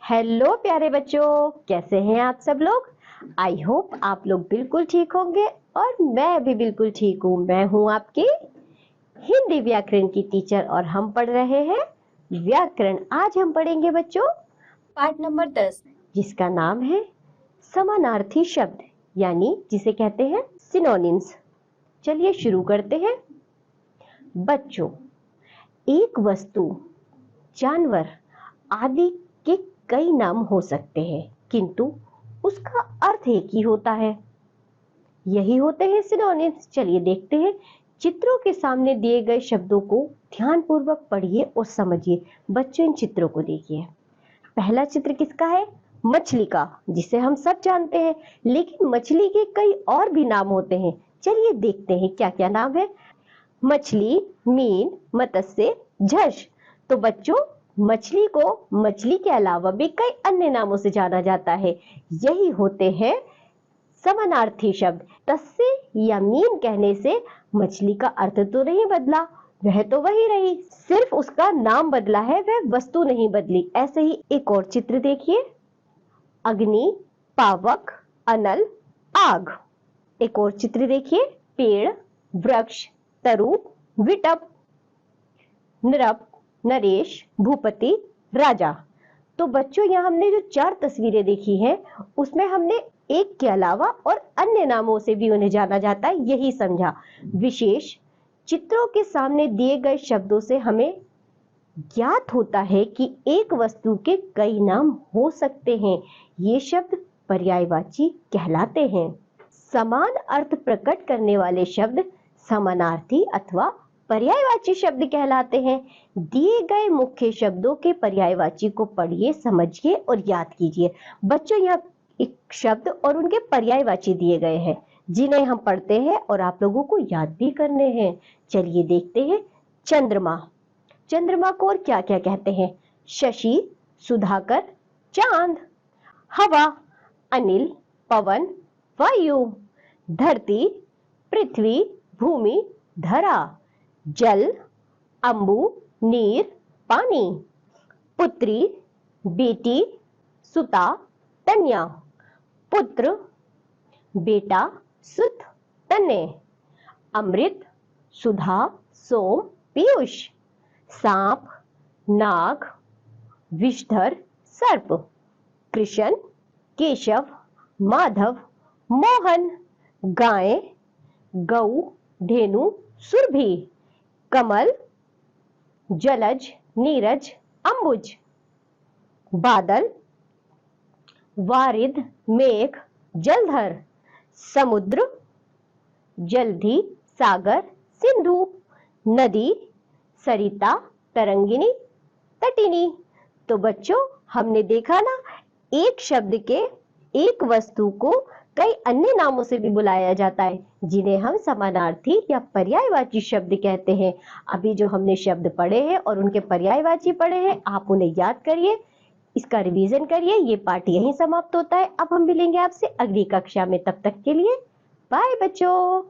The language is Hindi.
हेलो प्यारे बच्चों, कैसे हैं आप सब लोग। आई होप आप लोग बिल्कुल ठीक होंगे और मैं भी बिल्कुल ठीक हूँ। मैं हूँ आपकी हिंदी व्याकरण की टीचर और हम पढ़ रहे हैं व्याकरण। आज हम पढ़ेंगे बच्चों पाठ नंबर 10, जिसका नाम है समानार्थी शब्द, यानी जिसे कहते हैं सिनोनिम्स। चलिए शुरू करते हैं। बच्चों, एक वस्तु, जानवर आदि के कई नाम हो सकते हैं, किंतु उसका अर्थ एक ही होता है। यही होते हैं सिनोनिम्स। चलिए देखते हैं। चित्रों के सामने दिए गए शब्दों को ध्यानपूर्वक पढ़िए और समझिए। बच्चों, इन चित्रों को देखिए। पहला चित्र किसका है? मछली का, जिसे हम सब जानते हैं। लेकिन मछली के कई और भी नाम होते हैं। चलिए देखते हैं क्या क्या नाम है। मछली, मीन, मत्स्य, झष। तो बच्चों, मछली को मछली के अलावा भी कई अन्य नामों से जाना जाता है। यही होते हैं समानार्थी शब्द। तस्य या मीन कहने से मछली का अर्थ तो नहीं बदला, वह तो वही रही, सिर्फ उसका नाम बदला है, वह वस्तु नहीं बदली। ऐसे ही एक और चित्र देखिए। अग्नि, पावक, अनल, आग। एक और चित्र देखिए। पेड़, वृक्ष, तरु, विटप, नृप, नरेश, भूपति, राजा। तो बच्चों, यहाँ हमने जो 4 तस्वीरें देखी हैं, उसमें हमने एक के अलावा और अन्य नामों से भी उन्हें जाना जाता है, यही समझा। विशेष चित्रों के सामने दिए गए शब्दों से हमें ज्ञात होता है कि एक वस्तु के कई नाम हो सकते हैं। ये शब्द पर्यायवाची कहलाते हैं। समान अर्थ प्रकट करने वाले शब्द समानार्थी अथवा पर्यायवाची शब्द कहलाते हैं। दिए गए मुख्य शब्दों के पर्यायवाची को पढ़िए, समझिए और याद कीजिए। बच्चों, यहाँ एक शब्द और उनके पर्यायवाची दिए गए हैं, जिन्हें हम पढ़ते हैं और आप लोगों को याद भी करने हैं। चलिए देखते हैं। चंद्रमा, चंद्रमा को और क्या क्या कहते हैं? शशि, सुधाकर, चांद। हवा, अनिल, पवन, वायु। धरती, पृथ्वी, भूमि, धरा। जल, अंबु, नीर, पानी। पुत्री, बेटी, सुता, कन्या। पुत्र, बेटा, सुत, तने। अमृत, सुधा, सोम, पीयूष। सांप, नाग, विषधर, सर्प। कृष्ण, केशव, माधव, मोहन। गाय, गौ, धेनु, सुरभि। कमल, जलज, नीरज, अंबुज। बादल, वारिद, मेघ, जलधर। समुद्र, जलधि, सागर, सिंधु। नदी, सरिता, तरंगिनी, तटिनी। तो बच्चों, हमने देखा ना, एक शब्द के, एक वस्तु को कई अन्य नामों से भी बुलाया जाता है, जिन्हें हम समानार्थी या पर्यायवाची शब्द कहते हैं। अभी जो हमने शब्द पढ़े हैं और उनके पर्यायवाची पढ़े हैं, आप उन्हें याद करिए, इसका रिवीजन करिए। ये पाठ यहीं समाप्त होता है। अब हम मिलेंगे आपसे अगली कक्षा में। तब तक के लिए बाय बच्चों।